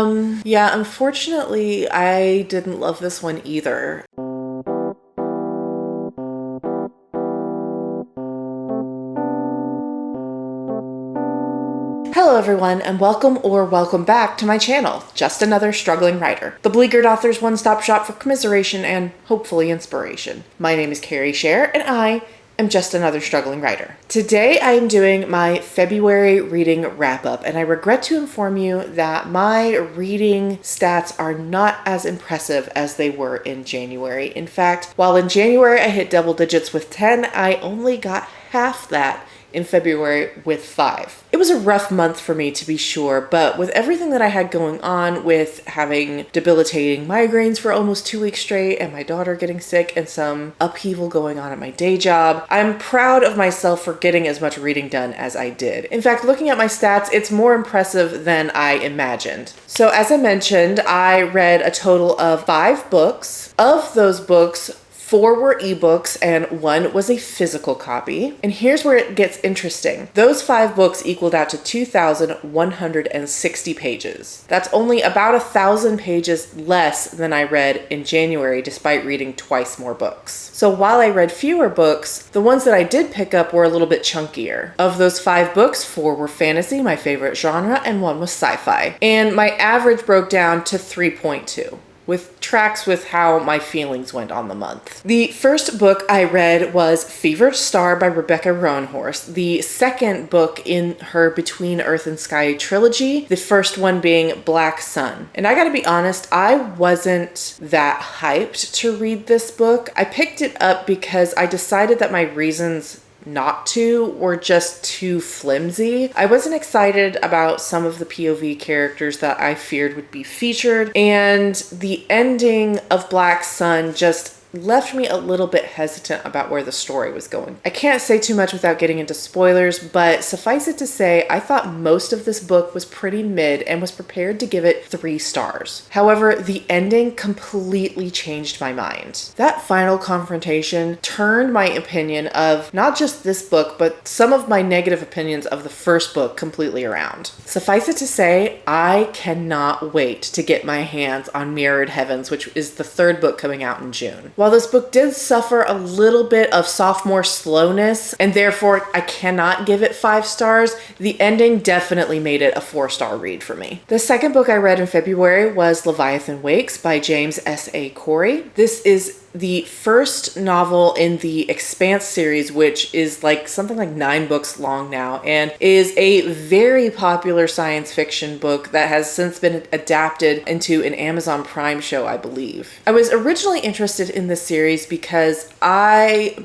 Yeah, unfortunately, I didn't love this one either. Hello everyone, and welcome back to my channel, Just Another Struggling Writer, the Beleaguered Authors one-stop shop for commiseration and hopefully inspiration. My name is Carrie Scher, and I am just another struggling writer. Today I am doing my February reading wrap-up, and I regret to inform you that my reading stats are not as impressive as they were in January. In fact, while in January I hit double digits with 10, I only got half that in February with 5. It was a rough month for me, to be sure, but with everything that I had going on, with having debilitating migraines for almost 2 weeks straight and my daughter getting sick and some upheaval going on at my day job, I'm proud of myself for getting as much reading done as I did. In fact, looking at my stats, it's more impressive than I imagined. So as I mentioned, I read a total of 5 books. Of those books, 4 were ebooks and 1 was a physical copy. And here's where it gets interesting. Those 5 books equaled out to 2,160 pages. That's only about 1,000 pages less than I read in January, despite reading twice more books. So while I read fewer books, the ones that I did pick up were a little bit chunkier. Of those 5 books, 4 were fantasy, my favorite genre, and 1 was sci-fi. And my average broke down to 3.2. with tracks with how my feelings went on the month. The first book I read was Fevered Star by Rebecca Roanhorse, the second book in her Between Earth and Sky trilogy, the first one being Black Sun. And I gotta be honest, I wasn't that hyped to read this book. I picked it up because I decided that my reasons not to were just too flimsy. I wasn't excited about some of the POV characters that I feared would be featured, and the ending of Black Sun just left me a little bit hesitant about where the story was going. I can't say too much without getting into spoilers, but suffice it to say, I thought most of this book was pretty mid and was prepared to give it 3 stars. However, the ending completely changed my mind. That final confrontation turned my opinion of not just this book, but some of my negative opinions of the first book completely around. Suffice it to say, I cannot wait to get my hands on Mirrored Heavens, which is the 3rd book coming out in June. While this book did suffer a little bit of sophomore slowness, and therefore I cannot give it 5 stars, the ending definitely made it a 4-star read for me. The second book I read in February was Leviathan Wakes by James S.A. Corey. This is the first novel in the Expanse series, which is like something like 9 books long now, and is a very popular science fiction book that has since been adapted into an Amazon Prime show, I believe. I was originally interested in this series because I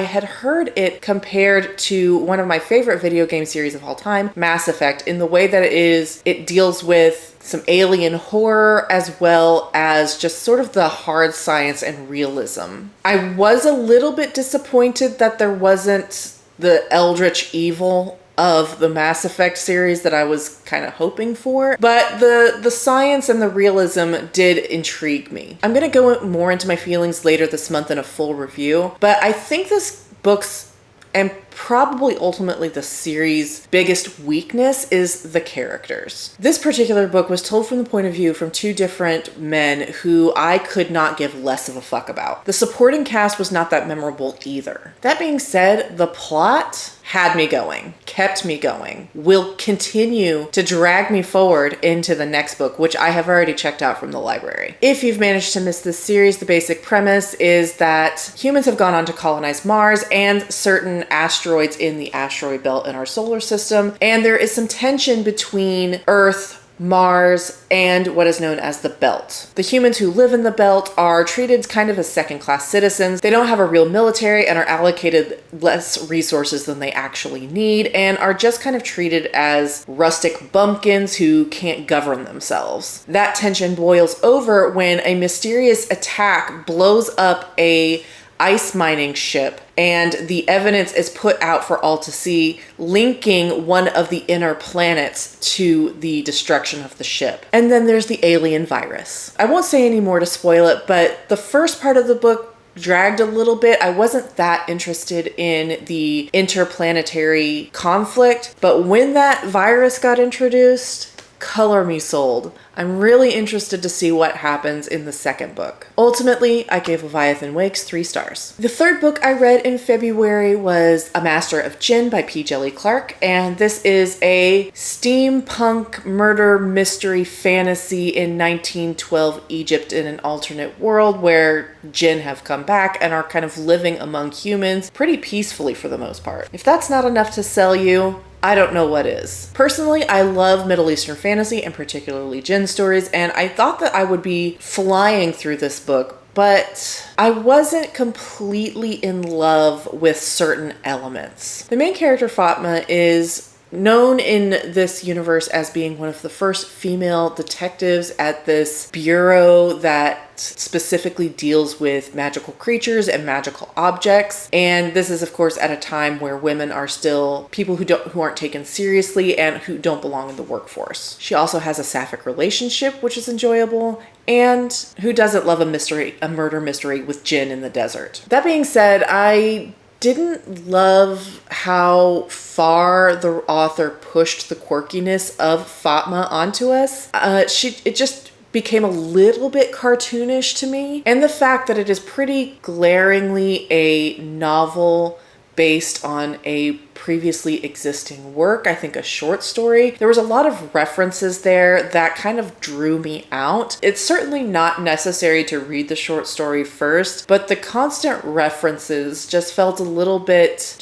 had heard it compared to one of my favorite video game series of all time, Mass Effect, in the way that it deals with some alien horror as well as just sort of the hard science and realism. I was a little bit disappointed that there wasn't the eldritch evil of the Mass Effect series that I was kind of hoping for, but the science and the realism did intrigue me. I'm gonna go more into my feelings later this month in a full review, but I think this book's and probably ultimately the series' biggest weakness is the characters. This particular book was told from the point of view from 2 different men who I could not give less of a fuck about. The supporting cast was not that memorable either. That being said, the plot had me going, kept me going, will continue to drag me forward into the next book, which I have already checked out from the library. If you've managed to miss this series, the basic premise is that humans have gone on to colonize Mars and certain asteroids in the asteroid belt in our solar system, and there is some tension between Earth, Mars, and what is known as the Belt. The humans who live in the Belt are treated kind of as second-class citizens. They don't have a real military and are allocated less resources than they actually need, and are just kind of treated as rustic bumpkins who can't govern themselves. That tension boils over when a mysterious attack blows up a ice mining ship, and the evidence is put out for all to see, linking one of the inner planets to the destruction of the ship. And then there's the alien virus. I won't say any more to spoil it, but the first part of the book dragged a little bit. I wasn't that interested in the interplanetary conflict, but when that virus got introduced, color me sold. I'm really interested to see what happens in the second book. Ultimately, I gave Leviathan Wakes 3 stars. The third book I read in February was A Master of Djinn by Djeli Clark, and this is a steampunk murder mystery fantasy in 1912 Egypt in an alternate world where Djinn have come back and are kind of living among humans pretty peacefully for the most part. If that's not enough to sell you, I don't know what is. Personally, I love Middle Eastern fantasy and particularly Djinn stories, and I thought that I would be flying through this book, but I wasn't completely in love with certain elements. The main character, Fatma, is known in this universe as being one of the first female detectives at this bureau that specifically deals with magical creatures and magical objects. And this is, of course, at a time where women are still people who aren't taken seriously and who don't belong in the workforce. She also has a sapphic relationship, which is enjoyable. And who doesn't love a murder mystery with Djinn in the desert? That being said, I didn't love how far the author pushed the quirkiness of Fatma onto us. It just became a little bit cartoonish to me. And the fact that it is pretty glaringly a novel based on a previously existing work, I think a short story. There was a lot of references there that kind of drew me out. It's certainly not necessary to read the short story first, but the constant references just felt a little bit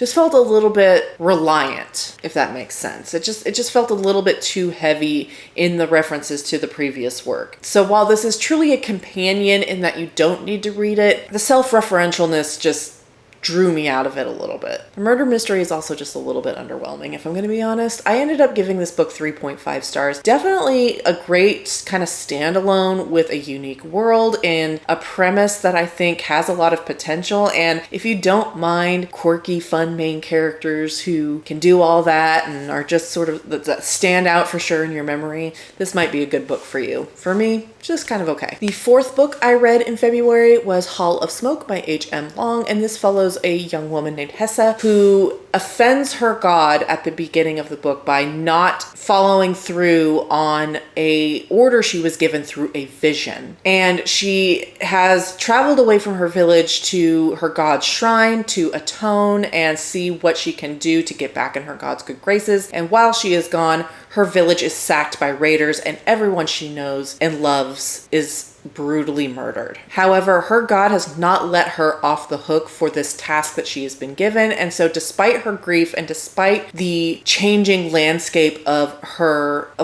reliant, if that makes sense. It just felt a little bit too heavy in the references to the previous work. So while this is truly a companion in that you don't need to read it, the self-referentialness just drew me out of it a little bit. The murder mystery is also just a little bit underwhelming, if I'm going to be honest. I ended up giving this book 3.5 stars. Definitely a great kind of standalone with a unique world and a premise that I think has a lot of potential. And if you don't mind quirky, fun main characters who can do all that and are just sort of that stand out for sure in your memory, this might be a good book for you. For me, just kind of okay. The fourth book I read in February was Hall of Smoke by H.M. Long, and this follows a young woman named Hessa who offends her god at the beginning of the book by not following through on a order she was given through a vision. And she has traveled away from her village to her god's shrine to atone and see what she can do to get back in her god's good graces. And while she is gone, her village is sacked by raiders and everyone she knows and loves is brutally murdered. However, her god has not let her off the hook for this task that she has been given. And so despite her grief and despite the changing landscape of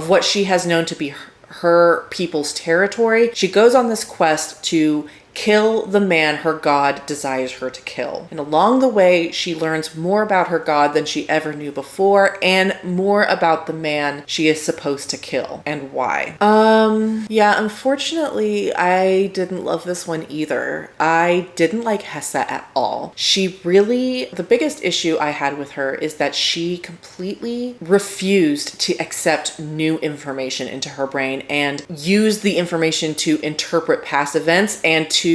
what she has known to be her people's territory, she goes on this quest to kill the man her god desires her to kill. And along the way, she learns more about her god than she ever knew before and more about the man she is supposed to kill and why. Yeah, unfortunately, I didn't love this one either. I didn't like Hessa at all. The biggest issue I had with her is that she completely refused to accept new information into her brain and use the information to interpret past events and to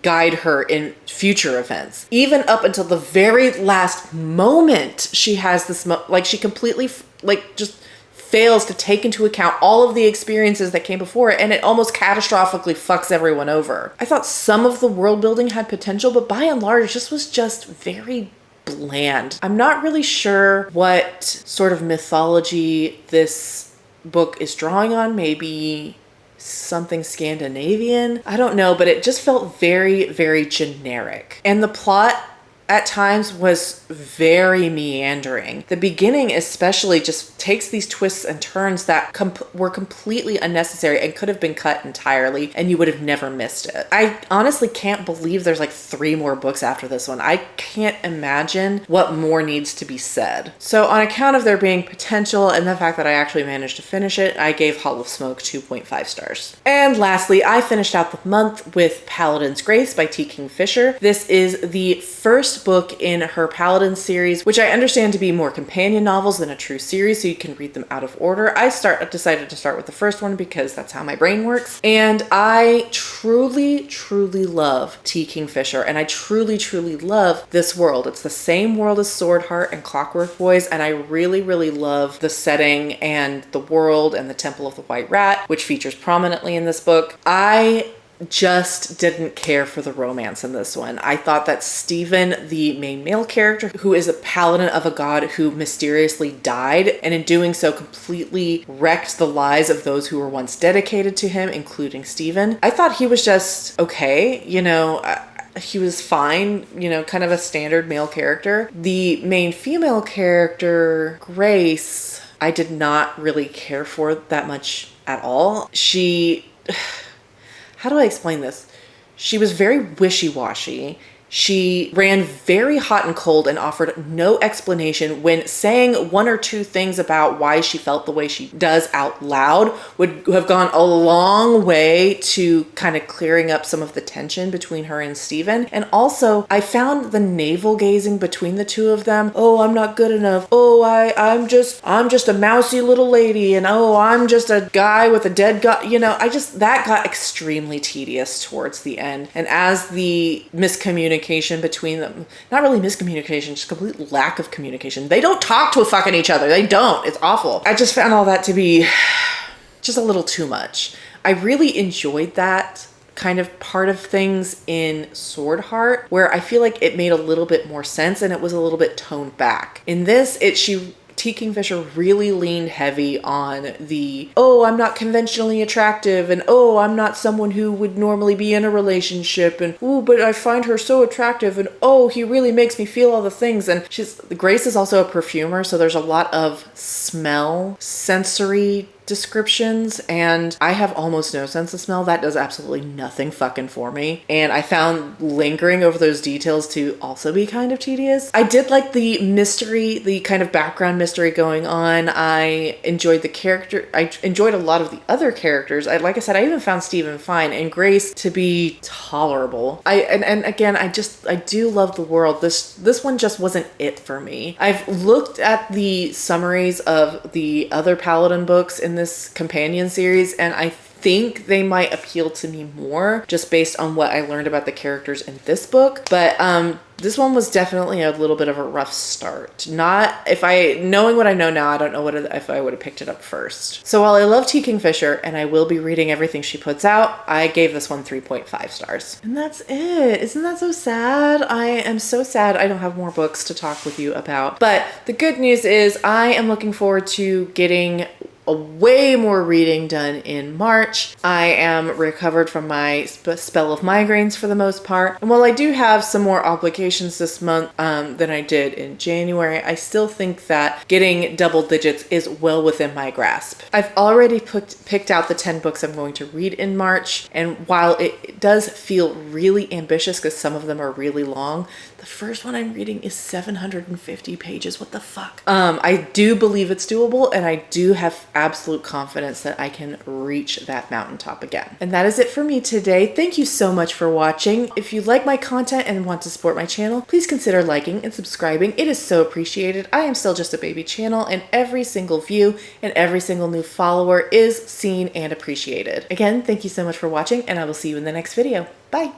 guide her in future events. Even up until the very last moment, she has this, she completely, just fails to take into account all of the experiences that came before it, and it almost catastrophically fucks everyone over. I thought some of the world building had potential, but by and large, this was just very bland. I'm not really sure what sort of mythology this book is drawing on. Maybe something Scandinavian. I don't know, but it just felt very, very generic. And the plot at times was very meandering. The beginning especially just takes these twists and turns that were completely unnecessary and could have been cut entirely and you would have never missed it. I honestly can't believe there's 3 more books after this one. I can't imagine what more needs to be said. So on account of there being potential and the fact that I actually managed to finish it, I gave Hall of Smoke 2.5 stars. And lastly, I finished out the month with Paladin's Grace by Kingfisher. This is the first first book in her Paladin series, which I understand to be more companion novels than a true series, so you can read them out of order. I decided to start with the first one because that's how my brain works. And I truly, truly love T. Kingfisher, and I truly, truly love this world. It's the same world as Sword Heart and Clockwork Boys, and I really, really love the setting and the world and the Temple of the White Rat, which features prominently in this book. I just didn't care for the romance in this one. I thought that Stephen, the main male character, who is a paladin of a god who mysteriously died, and in doing so completely wrecked the lives of those who were once dedicated to him, including Stephen. I thought he was just okay, he was fine, kind of a standard male character. The main female character, Grace, I did not really care for that much at all. How do I explain this? She was very wishy-washy. She ran very hot and cold and offered no explanation when saying one or two things about why she felt the way she does out loud would have gone a long way to kind of clearing up some of the tension between her and Stephen. And also, I found the navel gazing between the two of them. Oh, I'm not good enough. Oh, I'm just a mousy little lady. And oh, I'm just a guy with a dead guy. That got extremely tedious towards the end. And as the miscommunication between them, not really miscommunication, just complete lack of communication. They don't talk to fucking each other. They don't. It's awful. I just found all that to be just a little too much. I really enjoyed that kind of part of things in Sword Heart, where I feel like it made a little bit more sense and it was a little bit toned back. In this, T. Kingfisher really leaned heavy on the, oh, I'm not conventionally attractive, and oh, I'm not someone who would normally be in a relationship, and oh, but I find her so attractive, and oh, he really makes me feel all the things. And Grace is also a perfumer, so there's a lot of smell, sensory descriptions, and I have almost no sense of smell. That does absolutely nothing fucking for me. And I found lingering over those details to also be kind of tedious. I did like the mystery, the kind of background mystery going on. I enjoyed the character. I enjoyed a lot of the other characters. Like I said, I even found Stephen fine and Grace to be tolerable. I do love the world. This one just wasn't it for me. I've looked at the summaries of the other Paladin books in this companion series, and I think they might appeal to me more just based on what I learned about the characters in this book. But this one was definitely a little bit of a rough start. Knowing what I know now, I don't know if I would have picked it up first. So while I love T. Kingfisher and I will be reading everything she puts out, I gave this one 3.5 stars. And that's it. Isn't that so sad? I am so sad I don't have more books to talk with you about. But the good news is I am looking forward to getting way more reading done in March. I am recovered from my spell of migraines for the most part. And while I do have some more obligations this month than I did in January, I still think that getting double digits is well within my grasp. I've already picked out the 10 books I'm going to read in March. And while it does feel really ambitious because some of them are really long, the first one I'm reading is 750 pages. What the fuck? I do believe it's doable, and I do have absolute confidence that I can reach that mountaintop again. And that is it for me today. Thank you so much for watching. If you like my content and want to support my channel, please consider liking and subscribing. It is so appreciated. I am still just a baby channel, and every single view and every single new follower is seen and appreciated. Again, thank you so much for watching, and I will see you in the next video. Bye.